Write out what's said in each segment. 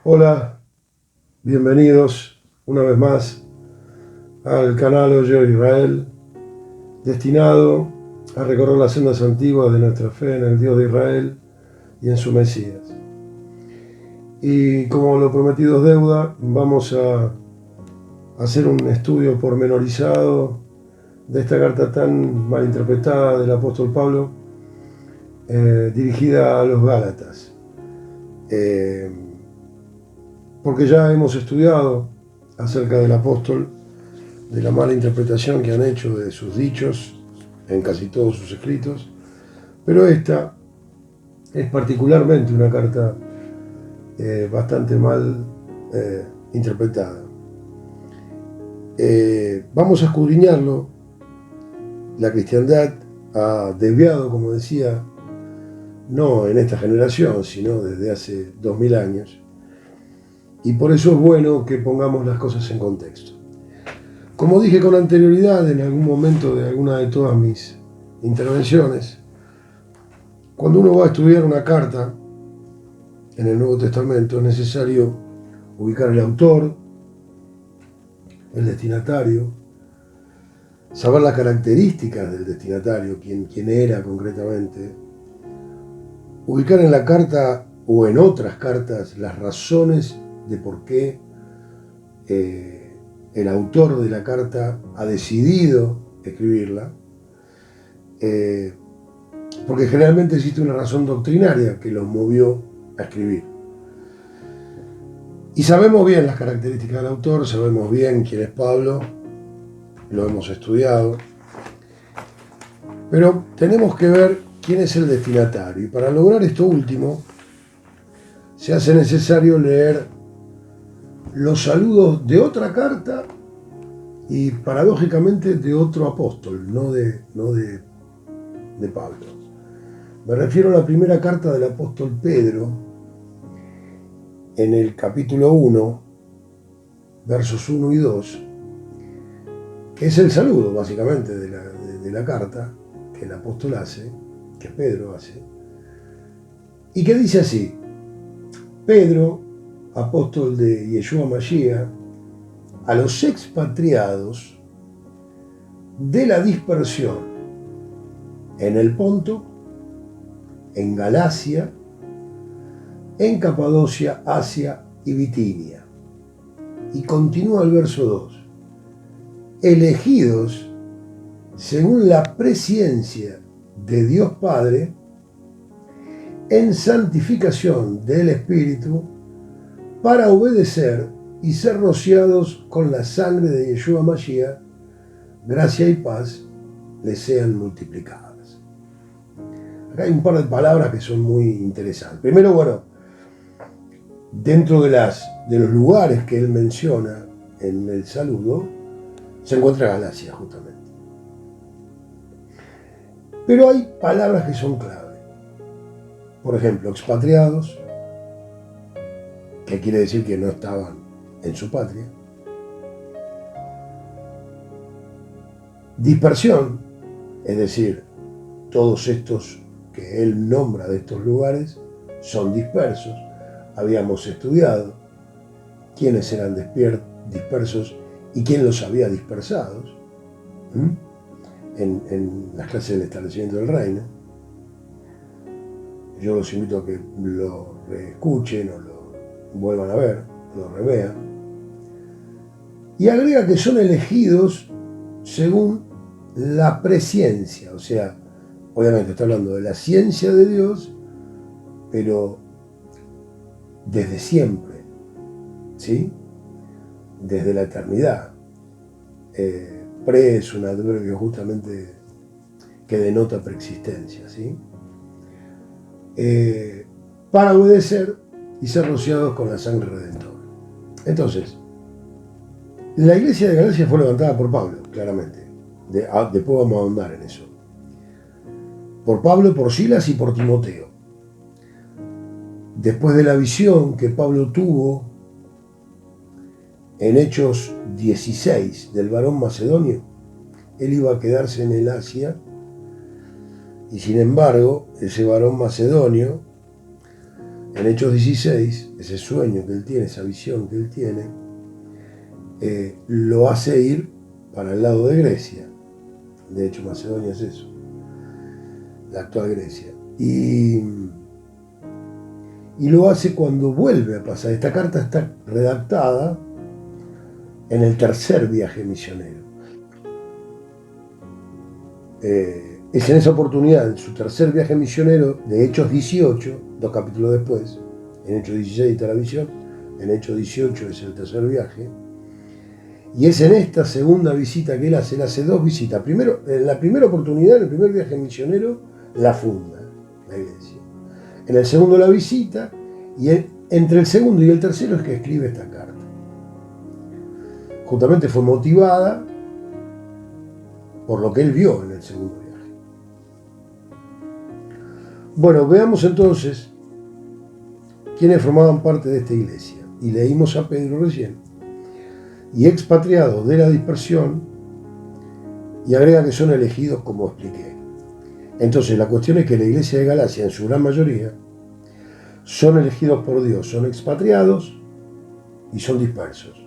Hola, bienvenidos una vez más al canal Hoyo de Israel, destinado a recorrer las sendas antiguas de nuestra fe en el Dios de Israel y en su Mesías. Y como lo prometido es deuda, vamos a hacer un estudio pormenorizado de esta carta tan mal interpretada del apóstol Pablo, dirigida a los Gálatas. Porque ya hemos estudiado acerca del apóstol, de la mala interpretación que han hecho de sus dichos en casi todos sus escritos, pero esta es particularmente una carta bastante mal interpretada. Vamos a escudriñarlo. La cristiandad ha desviado, como decía, no en esta generación, sino desde hace 2000 años, y por eso es bueno que pongamos las cosas en contexto. Como dije con anterioridad en algún momento de alguna de todas mis intervenciones, cuando uno va a estudiar una carta en el Nuevo Testamento es necesario ubicar el autor, el destinatario, saber las características del destinatario, quién era concretamente, ubicar en la carta o en otras cartas las razones de por qué el autor de la carta ha decidido escribirla, porque generalmente existe una razón doctrinaria que los movió a escribir. Y sabemos bien las características del autor, sabemos bien quién es Pablo, lo hemos estudiado, pero tenemos que ver quién es el destinatario. Y para lograr esto último, se hace necesario leer los saludos de otra carta y paradójicamente de otro apóstol, no de Pablo. Me refiero a la primera carta del apóstol Pedro, en el capítulo 1, versos 1 y 2, que es el saludo básicamente de la carta que el apóstol hace, que Pedro hace, y que dice así: Pedro, apóstol de Yeshua Mashiach, a los expatriados de la dispersión en el Ponto, en Galacia, en Capadocia, Asia y Bitinia. Y continúa el verso 2. Elegidos según la presciencia de Dios Padre, en santificación del Espíritu, para obedecer y ser rociados con la sangre de Yeshua Mashiach, gracia y paz les sean multiplicadas. Acá hay un par de palabras que son muy interesantes. Primero, bueno, dentro de los lugares que él menciona en el saludo, se encuentra Galacia, justamente. Pero hay palabras que son clave. Por ejemplo, expatriados, que quiere decir que no estaban en su patria. Dispersión, es decir, todos estos que él nombra de estos lugares son dispersos. Habíamos estudiado quiénes eran dispersos y quién los había dispersados en las clases del establecimiento del reino. Yo los invito a que lo reescuchen o lo vuelvan a ver, lo revean. Y agrega que son elegidos según la presciencia, o sea, obviamente está hablando de la ciencia de Dios, pero desde siempre, ¿sí? Desde la eternidad. Pre es un adverbio justamente que denota preexistencia, ¿sí? Para obedecer y ser rociados con la sangre redentora. Entonces, la iglesia de Galacia fue levantada por Pablo, claramente. Después vamos a ahondar en eso. Por Pablo, por Silas y por Timoteo. Después de la visión que Pablo tuvo en Hechos 16 del varón macedonio, él iba a quedarse en el Asia, y sin embargo, ese varón macedonio en Hechos 16, ese sueño que él tiene, esa visión que él tiene, lo hace ir para el lado de Grecia. De hecho, Macedonia es eso, la actual Grecia. Y lo hace cuando vuelve a pasar. Esta carta está redactada en el tercer viaje misionero. Es en esa oportunidad, en su tercer viaje misionero de Hechos 18, 2 capítulos después, en Hechos 16 está la visión, en Hechos 18 es el tercer viaje, y es en esta segunda visita que él hace 2 visitas. Primero, en la primera oportunidad, en el primer viaje misionero, la funda, la iglesia. En el segundo la visita, y entre el segundo y el tercero es que escribe esta carta. Justamente fue motivada por lo que él vio en el segundo viaje. Bueno, veamos entonces quiénes formaban parte de esta iglesia. Y leímos a Pedro recién. Y expatriados de la dispersión, y agrega que son elegidos como expliqué. Entonces la cuestión es que la iglesia de Galacia, en su gran mayoría, son elegidos por Dios, son expatriados y son dispersos.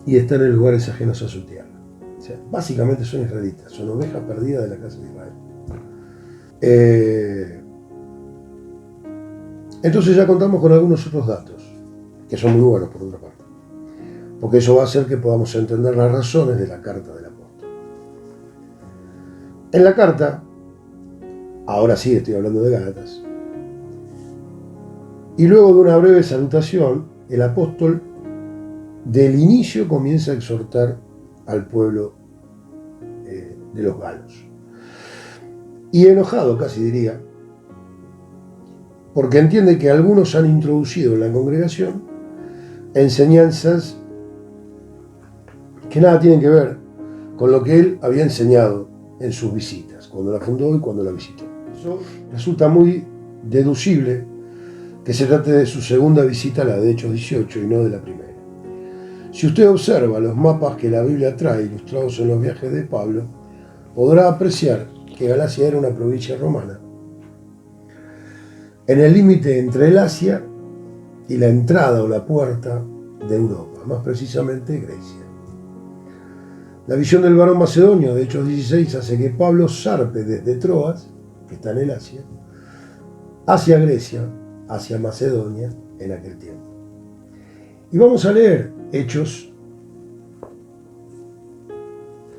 Y están en lugares ajenos a su tierra. O sea, básicamente son israelitas, son ovejas perdidas de la casa de Israel. Entonces ya contamos con algunos otros datos, que son muy buenos por otra parte, porque eso va a hacer que podamos entender las razones de la carta del apóstol. En la carta, ahora sí estoy hablando de Gálatas, y luego de una breve salutación, el apóstol del inicio comienza a exhortar al pueblo de los galos. Y enojado, casi diría, porque entiende que algunos han introducido en la congregación enseñanzas que nada tienen que ver con lo que él había enseñado en sus visitas, cuando la fundó y cuando la visitó. Eso resulta muy deducible que se trate de su segunda visita, la de Hechos 18, y no de la primera. Si usted observa los mapas que la Biblia trae ilustrados en los viajes de Pablo, podrá apreciar que Galacia era una provincia romana, en el límite entre el Asia y la entrada o la puerta de Europa, más precisamente Grecia. La visión del varón macedonio de Hechos 16 hace que Pablo zarpe desde Troas, que está en el Asia, hacia Grecia, hacia Macedonia en aquel tiempo. Y vamos a leer Hechos,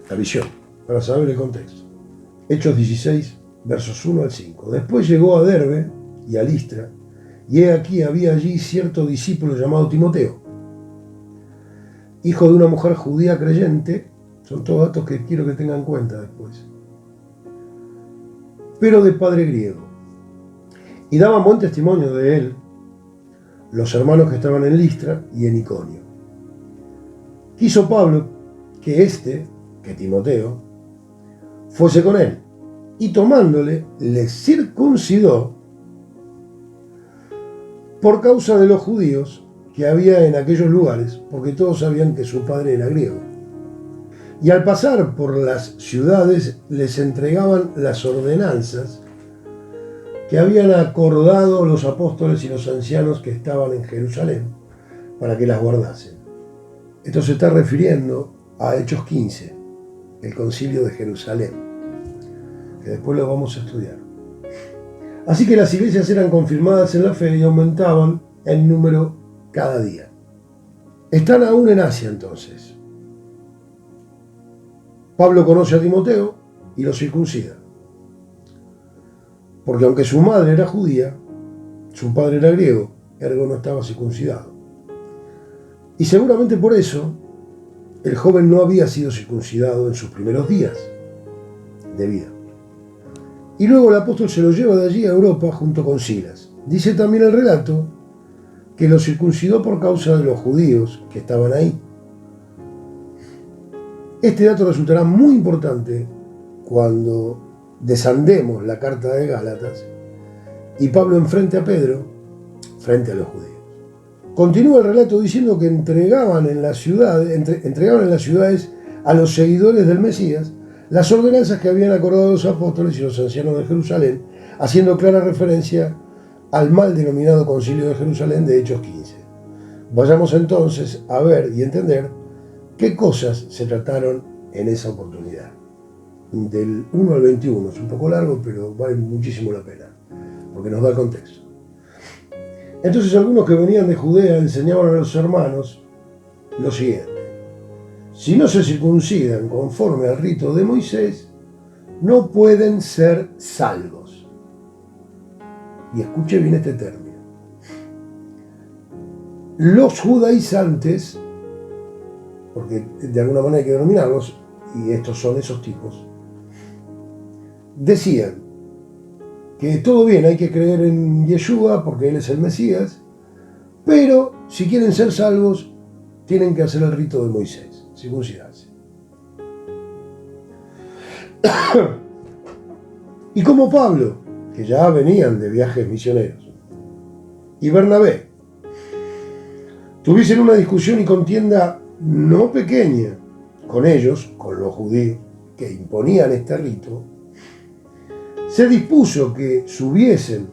la visión, para saber el contexto. Hechos 16, versos 1 al 5. Después llegó a Derbe y a Listra, y he aquí había allí cierto discípulo llamado Timoteo, hijo de una mujer judía creyente. Son todos datos que quiero que tengan en cuenta después, pero de padre griego. Y daban buen testimonio de él los hermanos que estaban en Listra y en Iconio. Quiso Pablo que Timoteo, fuese con él, y tomándole, le circuncidó por causa de los judíos que había en aquellos lugares, porque todos sabían que su padre era griego. Y al pasar por las ciudades les entregaban las ordenanzas que habían acordado los apóstoles y los ancianos que estaban en Jerusalén para que las guardasen. Esto se está refiriendo a Hechos 15, el concilio de Jerusalén, que después lo vamos a estudiar. Así que las iglesias eran confirmadas en la fe y aumentaban en número cada día. Están aún en Asia entonces. Pablo conoce a Timoteo y lo circuncida. Porque aunque su madre era judía, su padre era griego, ergo no estaba circuncidado. Y seguramente por eso el joven no había sido circuncidado en sus primeros días de vida. Y luego el apóstol se lo lleva de allí a Europa junto con Silas. Dice también el relato que lo circuncidó por causa de los judíos que estaban ahí. Este dato resultará muy importante cuando desandemos la carta de Gálatas y Pablo enfrente a Pedro frente a los judíos. Continúa el relato diciendo que entregaban en las ciudades a los seguidores del Mesías las ordenanzas que habían acordado los apóstoles y los ancianos de Jerusalén, haciendo clara referencia al mal denominado Concilio de Jerusalén de Hechos 15. Vayamos entonces a ver y entender qué cosas se trataron en esa oportunidad. Del 1 al 21, es un poco largo, pero vale muchísimo la pena, porque nos da el contexto. Entonces algunos que venían de Judea enseñaban a los hermanos lo siguiente: si no se circuncidan conforme al rito de Moisés, no pueden ser salvos. Y escuche bien este término. Los judaizantes, porque de alguna manera hay que denominarlos, y estos son esos tipos, decían que todo bien, hay que creer en Yeshua porque él es el Mesías, pero si quieren ser salvos, tienen que hacer el rito de Moisés, circuncidarse. Y como Pablo, que ya venían de viajes misioneros, y Bernabé, tuviesen una discusión y contienda no pequeña con ellos, con los judíos que imponían este rito, se dispuso que subiesen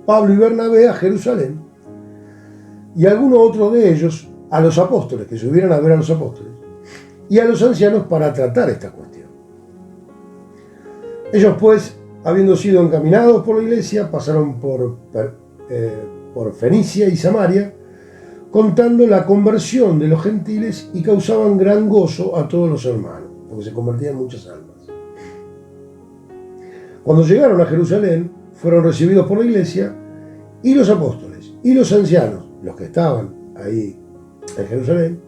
Pablo y Bernabé a Jerusalén y algunos otros de ellos a los apóstoles, que subieran a ver a los apóstoles, y a los ancianos para tratar esta cuestión. Ellos pues, habiendo sido encaminados por la iglesia, pasaron por Fenicia y Samaria, contando la conversión de los gentiles, y causaban gran gozo a todos los hermanos, porque se convertían muchas almas. Cuando llegaron a Jerusalén, fueron recibidos por la iglesia, y los apóstoles y los ancianos, los que estaban ahí en Jerusalén,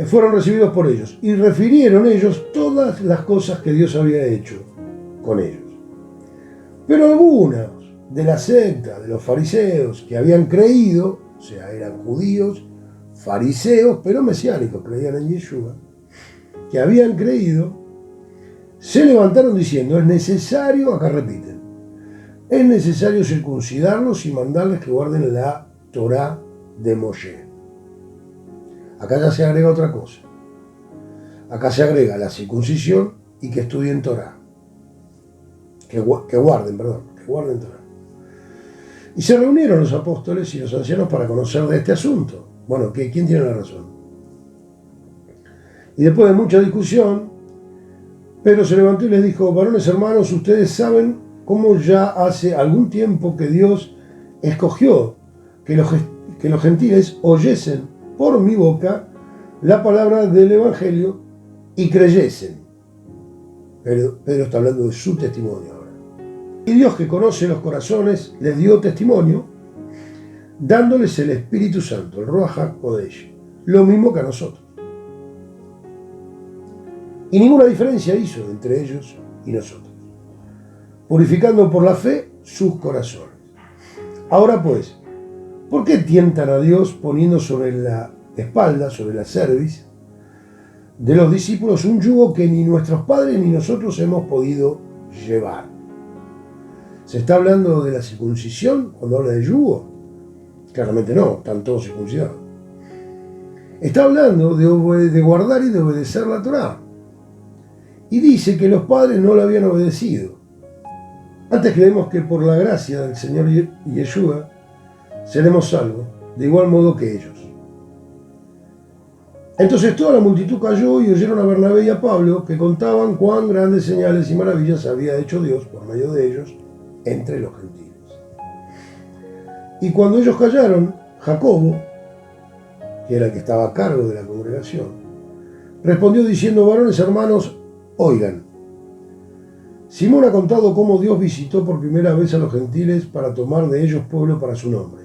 fueron recibidos por ellos, y refirieron ellos todas las cosas que Dios había hecho con ellos. Pero algunos de la secta de los fariseos que habían creído, o sea, eran judíos, fariseos, pero mesiánicos, creían en Yeshua, que habían creído, se levantaron diciendo: es necesario, acá repiten, es necesario circuncidarlos y mandarles que guarden la Torá de Moshe. Acá ya se agrega otra cosa. Acá se agrega la circuncisión y que estudien Torá. Que guarden Torá. Y se reunieron los apóstoles y los ancianos para conocer de este asunto. Bueno, ¿quién tiene la razón? Y después de mucha discusión, Pedro se levantó y les dijo: varones hermanos, ustedes saben cómo ya hace algún tiempo que Dios escogió que los gentiles oyesen por mi boca la palabra del Evangelio y creyesen. Pedro está hablando de su testimonio ahora. Y Dios, que conoce los corazones, les dio testimonio, dándoles el Espíritu Santo, el Ruach HaKodesh, lo mismo que a nosotros. Y ninguna diferencia hizo entre ellos y nosotros, purificando por la fe sus corazones. Ahora pues, ¿por qué tientan a Dios poniendo sobre la espalda, sobre la cerviz de los discípulos un yugo que ni nuestros padres ni nosotros hemos podido llevar? ¿Se está hablando de la circuncisión cuando habla de yugo? Claramente no, están todos circuncidados. Está hablando de guardar y de obedecer la Torá. Y dice que los padres no la habían obedecido. Antes creemos que por la gracia del Señor Yeshua seremos salvos, de igual modo que ellos. Entonces toda la multitud cayó y oyeron a Bernabé y a Pablo, que contaban cuán grandes señales y maravillas había hecho Dios por medio de ellos entre los gentiles. Y cuando ellos callaron, Jacobo, que era el que estaba a cargo de la congregación, respondió diciendo: varones hermanos, oigan, Simón ha contado cómo Dios visitó por primera vez a los gentiles para tomar de ellos pueblo para su nombre.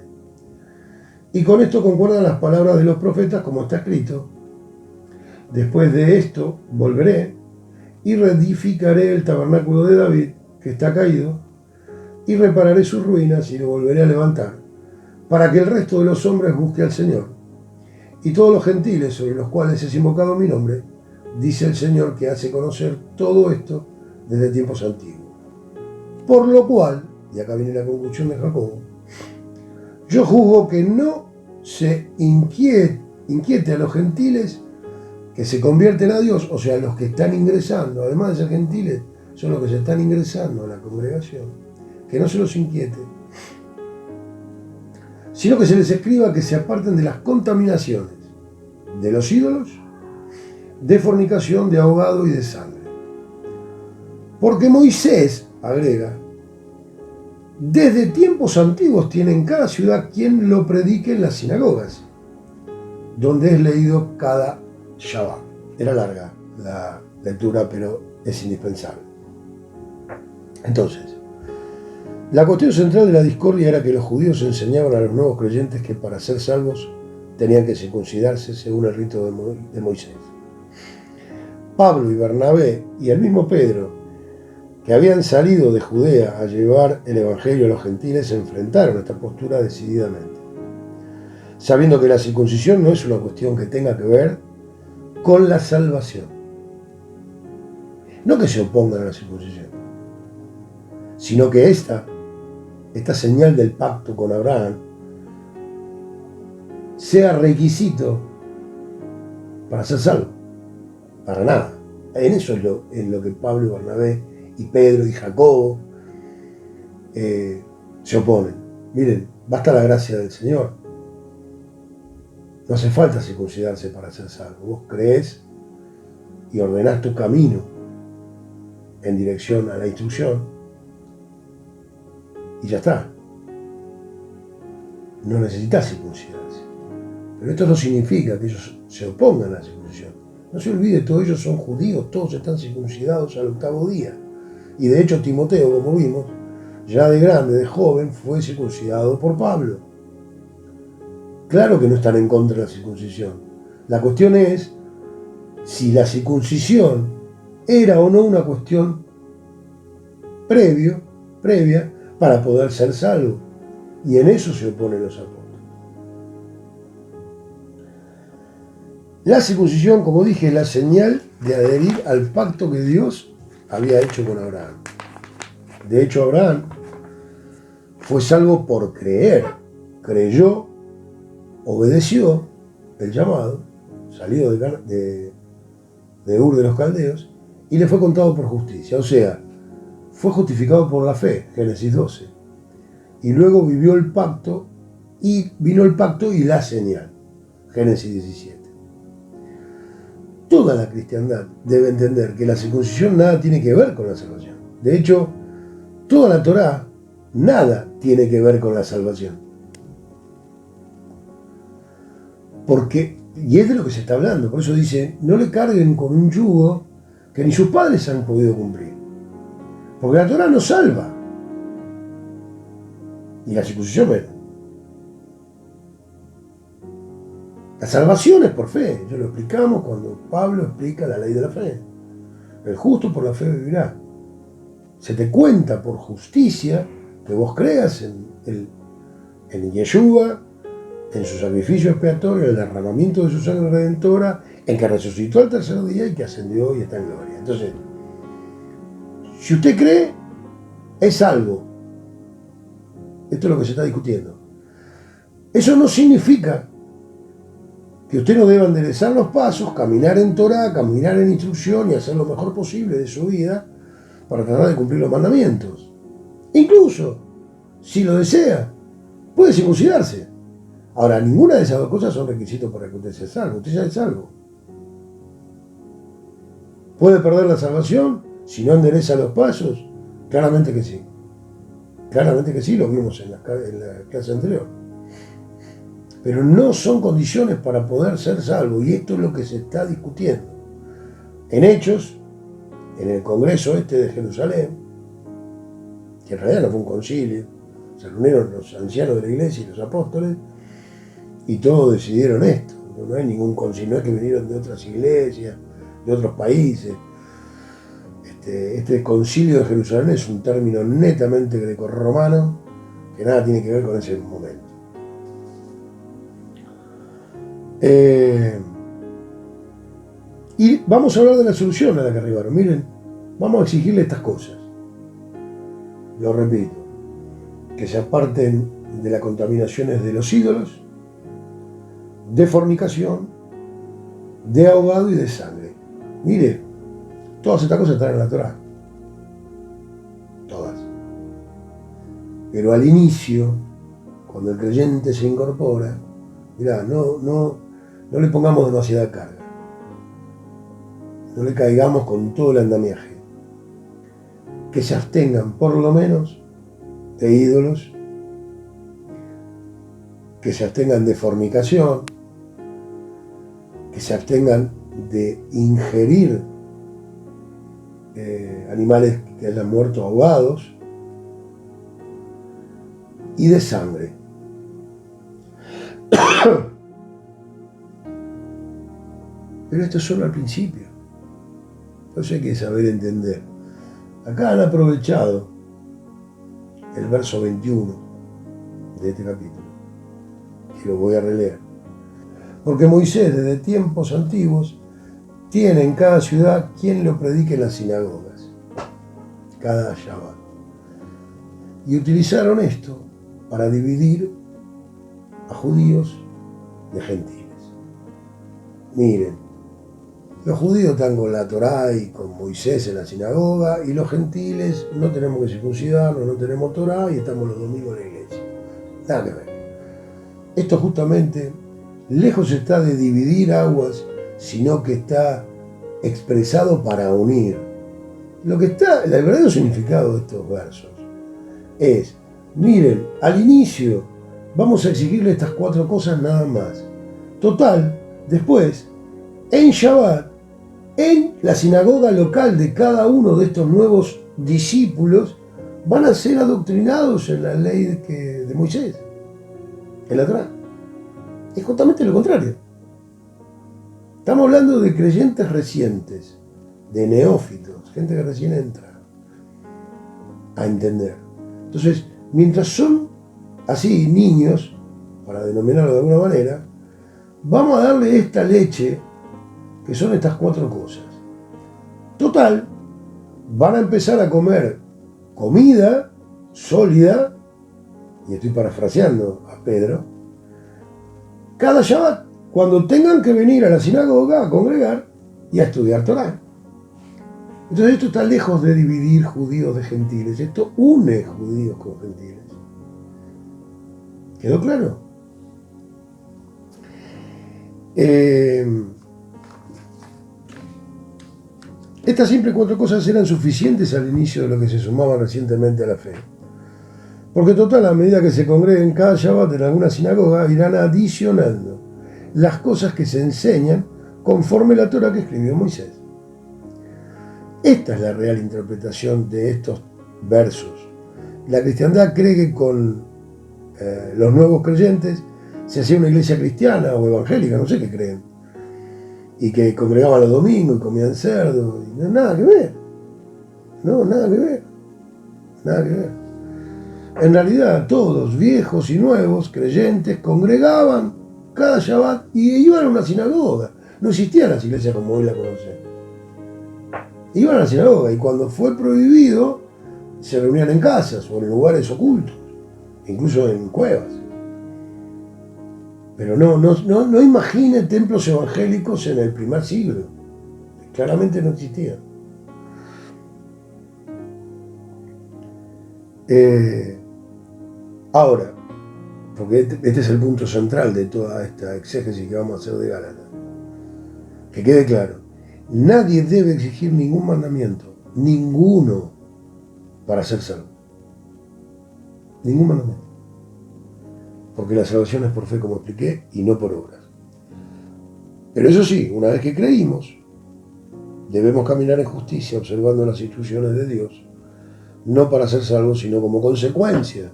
Y con esto concuerdan las palabras de los profetas, como está escrito: después de esto volveré y reedificaré el tabernáculo de David, que está caído, y repararé sus ruinas y lo volveré a levantar, para que el resto de los hombres busque al Señor. Y todos los gentiles sobre los cuales es invocado mi nombre, dice el Señor, que hace conocer todo esto desde tiempos antiguos. Por lo cual, y acá viene la conclusión de Jacobo, yo juzgo que no se inquiete a los gentiles que se convierten a Dios, o sea, los que están ingresando, además de ser gentiles, son los que se están ingresando a la congregación, que no se los inquiete sino que se les escriba que se aparten de las contaminaciones de los ídolos, de fornicación, de ahogado y de sangre. Porque Moisés, agrega, desde tiempos antiguos tiene en cada ciudad quien lo predique en las sinagogas, donde es leído cada Shabbat. Era larga la lectura, pero es indispensable. Entonces, la cuestión central de la discordia era que los judíos enseñaban a los nuevos creyentes que para ser salvos tenían que circuncidarse según el rito de Moisés. Pablo y Bernabé y el mismo Pedro, que habían salido de Judea a llevar el evangelio a los gentiles, se enfrentaron a esta postura decididamente, sabiendo que la circuncisión no es una cuestión que tenga que ver con la salvación. No que se opongan a la circuncisión, sino que esta señal del pacto con Abraham sea requisito para ser salvo. Para nada. En eso es lo que Pablo y Bernabé y Pedro y Jacobo se oponen. Miren, basta la gracia del Señor. No hace falta circuncidarse para ser salvo. Vos creés y ordenás tu camino en dirección a la instrucción y ya está. No necesitas circuncidarse. Pero esto no significa que ellos se opongan a la circuncisión. No se olvide, todos ellos son judíos, todos están circuncidados al 8º día. Y de hecho Timoteo, como vimos, ya de grande, de joven, fue circuncidado por Pablo. Claro que no están en contra de la circuncisión. La cuestión es si la circuncisión era o no una cuestión previa para poder ser salvo. Y en eso se oponen los apóstoles. La circuncisión, como dije, es la señal de adherir al pacto que Dios había hecho con Abraham. De hecho, Abraham fue salvo por creer. Creyó, obedeció el llamado, salió de Ur de los Caldeos, y le fue contado por justicia. O sea, fue justificado por la fe, Génesis 12. Y luego vivió el pacto, y vino el pacto y la señal, Génesis 17. Toda la cristiandad debe entender que la circuncisión nada tiene que ver con la salvación. De hecho, toda la Torá nada tiene que ver con la salvación. Porque, y es de lo que se está hablando, por eso dice, no le carguen con un yugo que ni sus padres han podido cumplir. Porque la Torá no salva. Y la circuncisión menos. La salvación es por fe, ya lo explicamos cuando Pablo explica la ley de la fe. El justo por la fe vivirá. Se te cuenta por justicia que vos creas en Yeshua, en su sacrificio expiatorio, en el derramamiento de su sangre redentora, en que resucitó al 3er día y que ascendió y está en gloria. Entonces, si usted cree, es salvo. Esto es lo que se está discutiendo. Eso no significa que usted no deba enderezar los pasos, caminar en Torah, caminar en instrucción y hacer lo mejor posible de su vida para tratar de cumplir los mandamientos. Incluso, si lo desea, puede circuncidarse. Ahora, ninguna de esas dos cosas son requisitos para que usted sea salvo. Usted ya es salvo. ¿Puede perder la salvación si no endereza los pasos? Claramente que sí. Claramente que sí, lo vimos en la clase anterior. Pero no son condiciones para poder ser salvo, y esto es lo que se está discutiendo. En Hechos, en el Congreso de Jerusalén, que en realidad no fue un concilio, se reunieron los ancianos de la iglesia y los apóstoles, y todos decidieron esto. No hay ningún concilio, no es que vinieron de otras iglesias, de otros países. Este concilio de Jerusalén es un término netamente grecorromano, que nada tiene que ver con ese momento. Y vamos a hablar de la solución a la que arribaron. Miren, vamos a exigirle estas cosas. Lo repito, que se aparten de las contaminaciones de los ídolos, de fornicación, de ahogado y de sangre. Mire, todas estas cosas están en la Torá. Todas. Pero al inicio, cuando el creyente se incorpora, mirá, no le pongamos demasiada carga. No le caigamos con todo el andamiaje. Que se abstengan por lo menos de ídolos, que se abstengan de fornicación, que se abstengan de ingerir animales que hayan muerto ahogados y de sangre. Pero esto es solo al principio. Entonces hay que saber entender. Acá han aprovechado el verso 21 de este capítulo, y lo voy a releer. Porque Moisés, desde tiempos antiguos, tiene en cada ciudad quien lo predique en las sinagogas, cada Shabbat. Y utilizaron esto para dividir a judíos de gentiles. Miren, los judíos están con la Torá y con Moisés en la sinagoga, y los gentiles no tenemos que circuncidarnos, no tenemos Torá y estamos los domingos en la iglesia. Nada que ver. Esto justamente, lejos está de dividir aguas, sino que está expresado para unir. Lo que está, el verdadero significado de estos versos es, miren, al inicio vamos a exigirle estas 4 cosas nada más. Total, después, en Shabbat, en la sinagoga local de cada uno de estos nuevos discípulos, van a ser adoctrinados en la ley de Moisés, en la Torá. Es justamente lo contrario. Estamos hablando de creyentes recientes, de neófitos, gente que recién entra a entender. Entonces, mientras son así niños, para denominarlo de alguna manera, vamos a darle esta leche, que son estas 4 cosas. Total, van a empezar a comer comida sólida, y estoy parafraseando a Pedro, cada Shabbat, cuando tengan que venir a la sinagoga a congregar y a estudiar Torá. Entonces esto está lejos de dividir judíos de gentiles, esto une judíos con gentiles. ¿Quedó claro? Estas simples 4 cosas eran suficientes al inicio de lo que se sumaban recientemente a la fe. Porque total, a medida que se congreguen cada Shabbat en alguna sinagoga, irán adicionando las cosas que se enseñan conforme la Torá que escribió Moisés. Esta es la real interpretación de estos versos. La cristiandad cree que con los nuevos creyentes se hacía una iglesia cristiana o evangélica, no sé qué creen, y que congregaban los domingos y comían cerdo, y no, nada que ver. No, nada que ver. Nada que ver. En realidad, todos, viejos y nuevos, creyentes, congregaban cada Shabbat y iban a una sinagoga. No existían las iglesias como hoy la conocemos. Iban a la sinagoga, y cuando fue prohibido, se reunían en casas o en lugares ocultos, incluso en cuevas. Pero no imagine templos evangélicos en el primer siglo. Claramente no existían. Ahora, porque este es el punto central de toda esta exégesis que vamos a hacer de Gálatas, que quede claro, nadie debe exigir ningún mandamiento, ninguno, para ser salvo. Ningún mandamiento. Porque la salvación es por fe, como expliqué, y no por obras. Pero eso sí, una vez que creímos, debemos caminar en justicia, observando las instrucciones de Dios, no para ser salvos, sino como consecuencia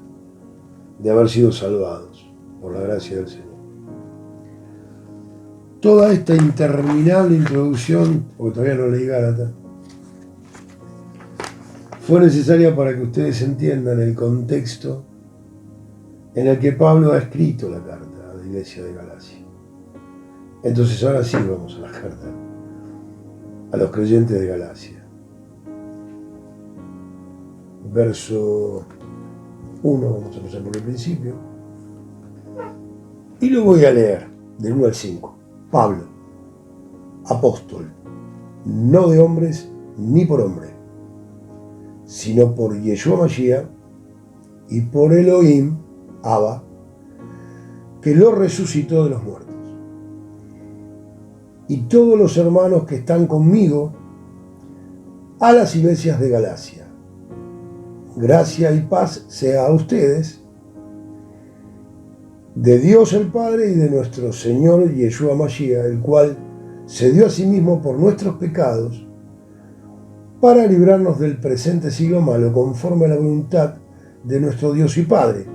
de haber sido salvados por la gracia del Señor. Toda esta interminable introducción, porque todavía no leí Gálatas, fue necesaria para que ustedes entiendan el contexto en el que Pablo ha escrito la carta a la iglesia de Galacia. Entonces ahora sí vamos a la carta a los creyentes de Galacia. Verso 1, vamos a empezar por el principio, y lo voy a leer del 1 al 5. Pablo, apóstol, no de hombres ni por hombre, sino por Yeshua Mashiach y por Elohim, Abba, que lo resucitó de los muertos. Y todos los hermanos que están conmigo a las iglesias de Galacia. Gracia y paz sea a ustedes, de Dios el Padre y de nuestro Señor Yeshua Mashiach, el cual se dio a sí mismo por nuestros pecados para librarnos del presente siglo malo, conforme a la voluntad de nuestro Dios y Padre,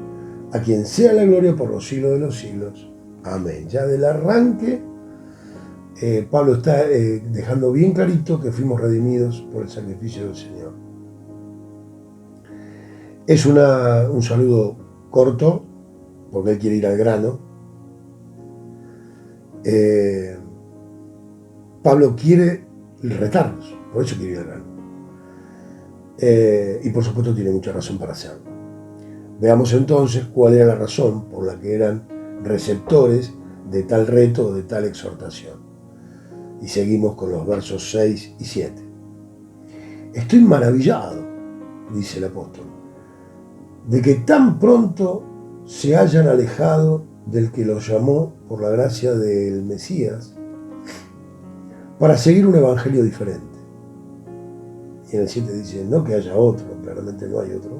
a quien sea la gloria por los siglos de los siglos. Amén. Ya del arranque, Pablo está dejando bien clarito que fuimos redimidos por el sacrificio del Señor. Es un saludo corto, porque él quiere ir al grano. Pablo quiere retarnos, por eso quiere ir al grano. Y por supuesto tiene mucha razón para hacerlo. Veamos entonces cuál era la razón por la que eran receptores de tal reto o de tal exhortación. Y seguimos con los versos 6 y 7. Estoy maravillado, dice el apóstol, de que tan pronto se hayan alejado del que los llamó por la gracia del Mesías para seguir un evangelio diferente. Y en el 7 dice, no que haya otro, claramente no hay otro,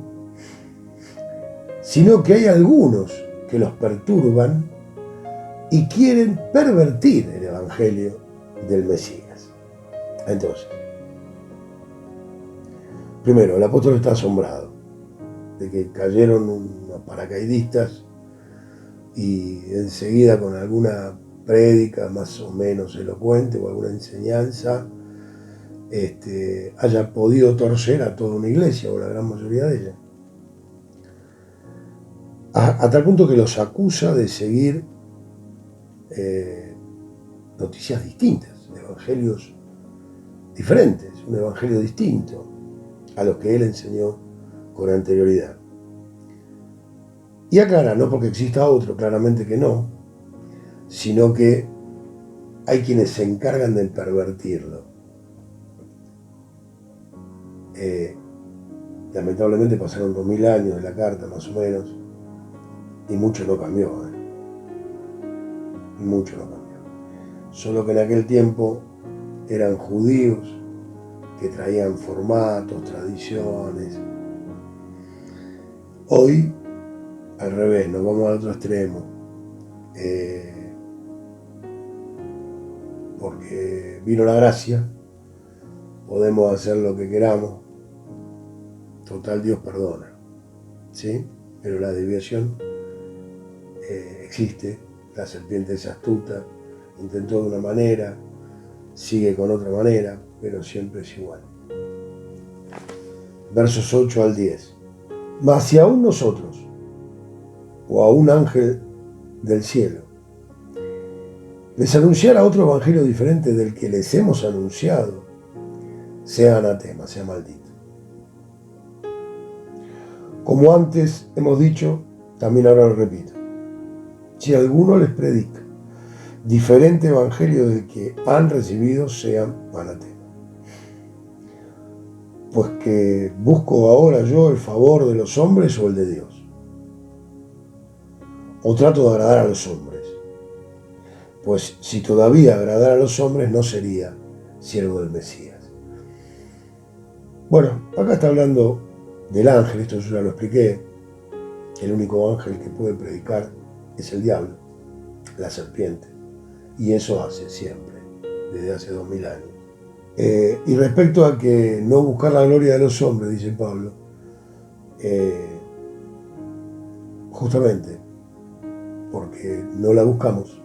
sino que hay algunos que los perturban y quieren pervertir el evangelio del Mesías. Entonces, primero, el apóstol está asombrado de que cayeron unos paracaidistas y enseguida con alguna prédica más o menos elocuente o alguna enseñanza haya podido torcer a toda una iglesia o la gran mayoría de ella. A tal punto que los acusa de seguir noticias distintas, evangelios diferentes, un evangelio distinto a los que él enseñó con anterioridad. Y aclara, no porque exista otro, claramente que no, sino que hay quienes se encargan de pervertirlo. Lamentablemente pasaron 2000 años de la carta, más o menos, y mucho no cambió. Mucho no cambió. Solo que en aquel tiempo eran judíos que traían formatos, tradiciones. Hoy, al revés, nos vamos al otro extremo. Porque vino la gracia, podemos hacer lo que queramos. Total, Dios perdona, ¿sí? Pero la desviación existe. La serpiente es astuta, intentó de una manera, sigue con otra manera, pero siempre es igual. Versos 8 al 10. Mas si aún nosotros, o a un ángel del cielo, les anunciara otro evangelio diferente del que les hemos anunciado, sea anatema, sea maldito. Como antes hemos dicho, también ahora lo repito. Si alguno les predica diferente evangelio del que han recibido, sean anatema. Pues que busco ahora yo el favor de los hombres o el de Dios. O trato de agradar a los hombres. Pues si todavía agradara a los hombres, no sería siervo del Mesías. Bueno, acá está hablando del ángel, esto yo ya lo expliqué. El único ángel que puede predicar es el diablo, la serpiente. Y eso hace siempre, desde hace 2000 años. Y respecto a que no buscar la gloria de los hombres, dice Pablo, justamente porque no la buscamos,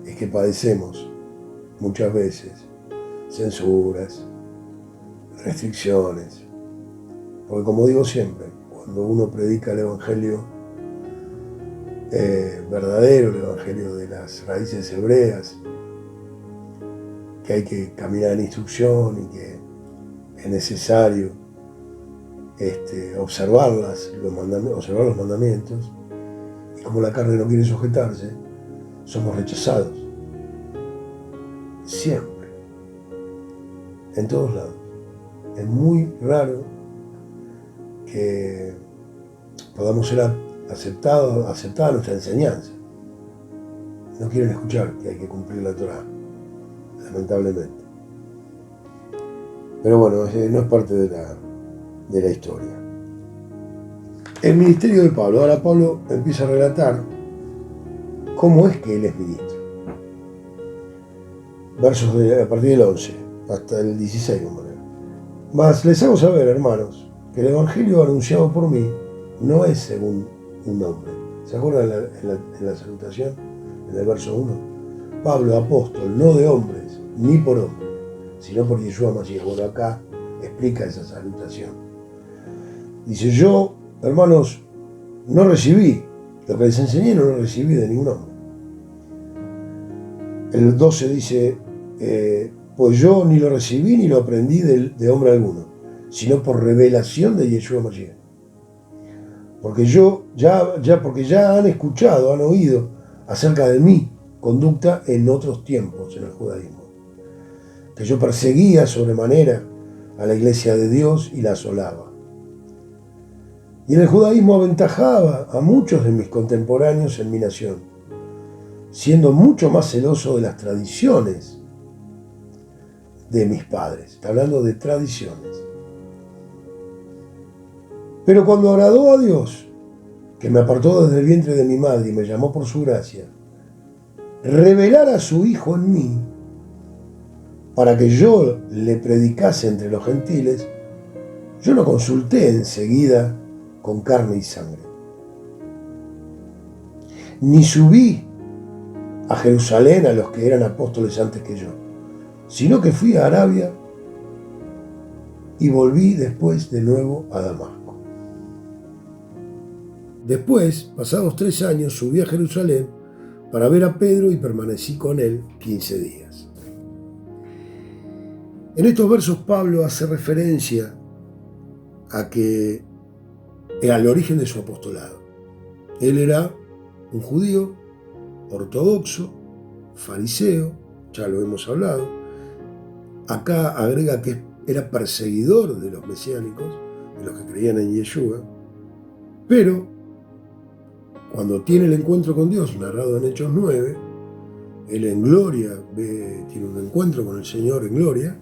es que padecemos muchas veces censuras, restricciones. Porque como digo siempre, cuando uno predica el evangelio verdadero, el evangelio de las raíces hebreas, que hay que caminar en instrucción y que es necesario observar los mandamientos, y como la carne no quiere sujetarse, somos rechazados. Siempre. En todos lados. Es muy raro que podamos ser aceptada nuestra enseñanza. no quieren escuchar que hay que cumplir la Torá, lamentablemente. Pero bueno, no es parte de la historia. El ministerio de Pablo. Ahora Pablo empieza a relatar cómo es que él es ministro. Versos a partir del 11 hasta el 16, como era. Mas les hago saber, hermanos, que el evangelio anunciado por mí no es según un hombre. ¿Se acuerdan en la salutación? En el verso 1. Pablo, apóstol, no de hombres, ni por hombre, sino por Yeshua Mashiach. Bueno, acá explica esa salutación. Dice, yo, hermanos, no recibí, lo que les enseñé no lo recibí de ningún hombre. El 12 dice, pues yo ni lo recibí ni lo aprendí de hombre alguno, sino por revelación de Yeshua Mashiach. Porque porque ya han escuchado, han oído acerca de mi conducta en otros tiempos en el judaísmo, que yo perseguía sobremanera a la iglesia de Dios y la asolaba. Y en el judaísmo aventajaba a muchos de mis contemporáneos en mi nación, siendo mucho más celoso de las tradiciones de mis padres. Está hablando de tradiciones. Pero cuando agradó a Dios, que me apartó desde el vientre de mi madre y me llamó por su gracia, revelar a su Hijo en mí, para que yo le predicase entre los gentiles, yo no consulté enseguida con carne y sangre, ni subí a Jerusalén a los que eran apóstoles antes que yo, sino que fui a Arabia y volví después de nuevo a Damasco. Después, pasados 3 años, subí a Jerusalén para ver a Pedro y permanecí con él 15 días. En estos versos Pablo hace referencia al origen de su apostolado. Él era un judío ortodoxo, fariseo, ya lo hemos hablado. Acá agrega que era perseguidor de los mesiánicos, de los que creían en Yeshua, pero cuando tiene el encuentro con Dios, narrado en Hechos 9, él en gloria tiene un encuentro con el Señor en gloria,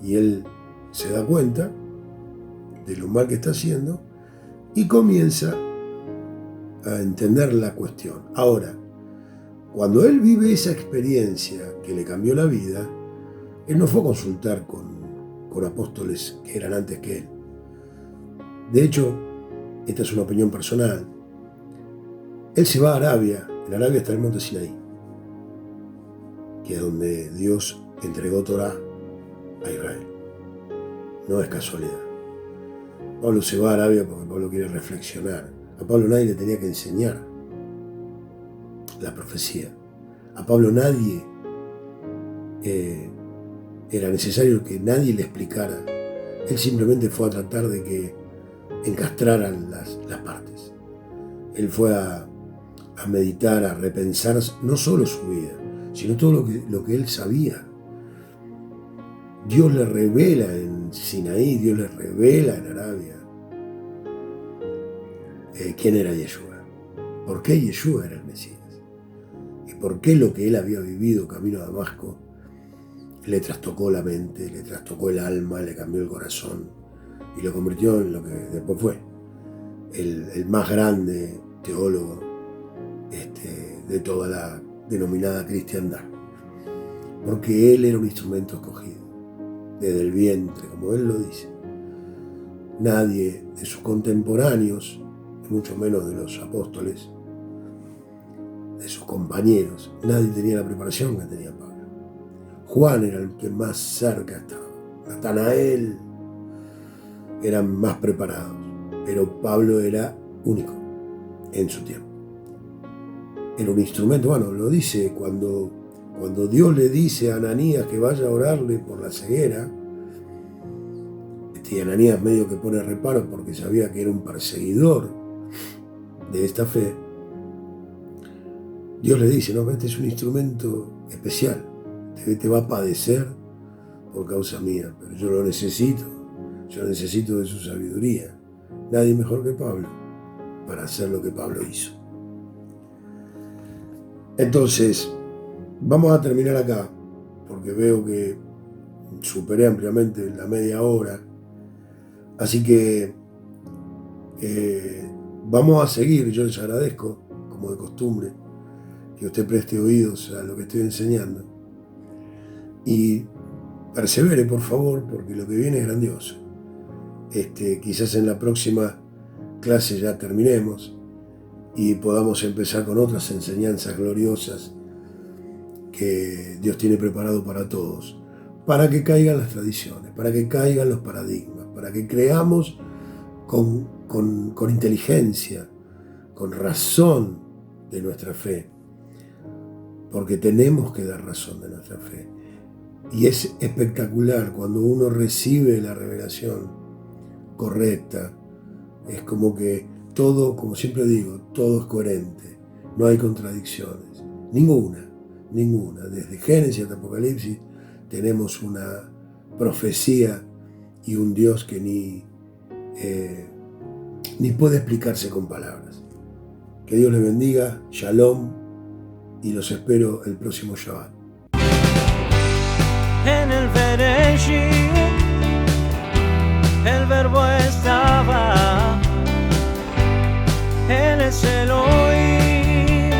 y él se da cuenta de lo mal que está haciendo y comienza a entender la cuestión. Ahora, cuando él vive esa experiencia que le cambió la vida, él no fue a consultar con apóstoles que eran antes que él. De hecho, esta es una opinión personal, él se va a Arabia. En Arabia está el monte Sinaí, que es donde Dios entregó Torá a Israel. No es casualidad. Pablo se va a Arabia porque Pablo quiere reflexionar. A Pablo nadie le tenía que enseñar la profecía. A Pablo nadie era necesario que nadie le explicara. Él simplemente fue a tratar de que encastraran las partes. Él fue a meditar, a repensar no solo su vida, sino todo lo que él sabía. Dios le revela en Sinaí, Dios le revela en Arabia quién era Yeshua, por qué Yeshua era el Mesías y por qué lo que él había vivido camino a Damasco le trastocó la mente, le trastocó el alma, le cambió el corazón y lo convirtió en lo que después fue el más grande teólogo de toda la denominada cristiandad, porque él era un instrumento escogido desde el vientre, como él lo dice. Nadie de sus contemporáneos, mucho menos de los apóstoles, de sus compañeros, nadie tenía la preparación que tenía Pablo. Juan era el que más cerca estaba, Natanael eran más preparados, pero Pablo era único en su tiempo. Era un instrumento, bueno, lo dice cuando Dios le dice a Ananías que vaya a orarle por la ceguera, y Ananías medio que pone reparo porque sabía que era un perseguidor de esta fe. Dios le dice, no, este es un instrumento especial, te va a padecer por causa mía, pero yo necesito de su sabiduría. Nadie mejor que Pablo para hacer lo que Pablo hizo. Entonces, vamos a terminar acá, porque veo que superé ampliamente la media hora. Así que vamos a seguir. Yo les agradezco, como de costumbre, que usted preste oídos a lo que estoy enseñando. Y persevere, por favor, porque lo que viene es grandioso. Quizás en la próxima clase ya terminemos y podamos empezar con otras enseñanzas gloriosas que Dios tiene preparado para todos, para que caigan las tradiciones, para que caigan los paradigmas, para que creamos con inteligencia, con razón de nuestra fe, porque tenemos que dar razón de nuestra fe. Y es espectacular cuando uno recibe la revelación correcta. Es como que todo, como siempre digo, todo es coherente, no hay contradicciones, ninguna. Desde Génesis hasta Apocalipsis tenemos una profecía y un Dios que ni puede explicarse con palabras. Que Dios les bendiga, Shalom, y los espero el próximo Shabbat. En el Bereshit, el verbo estaba, Él es Elohim,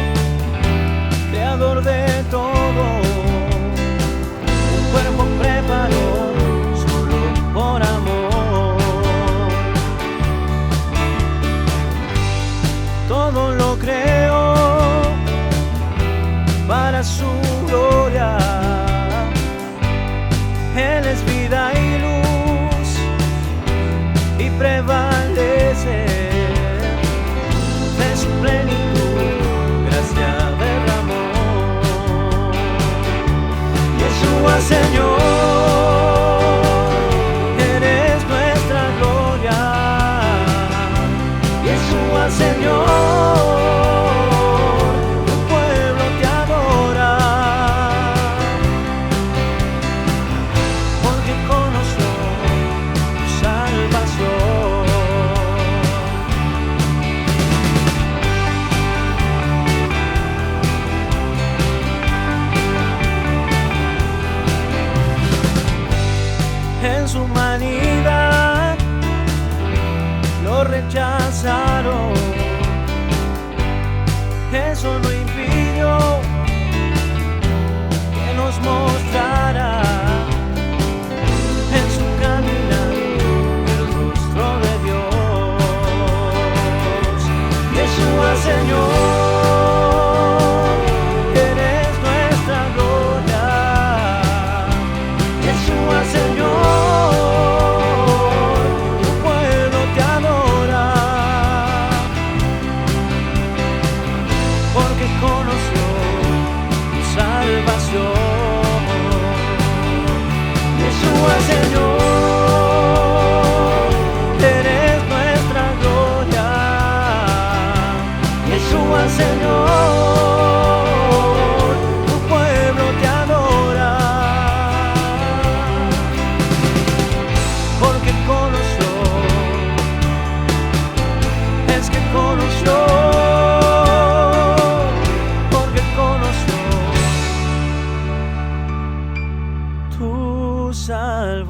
creador de todo. Un cuerpo preparó solo por amor. Todo lo creó para su gloria. Él es vida y luz y prevalece de su plenitud, gracia derramó. Yeshua Señor, eres nuestra gloria. Yeshua Señor, su humanidad lo rechazaron. Eso no impidió que nos mostrara en su caminar el rostro de Dios. Yeshua Señor, eres nuestra gloria. Yeshua Señor, Yeshua Señor, eres nuestra gloria. Yeshua Señor, tu pueblo te adora, porque conoció, es que conoció, porque conoció tu salvación.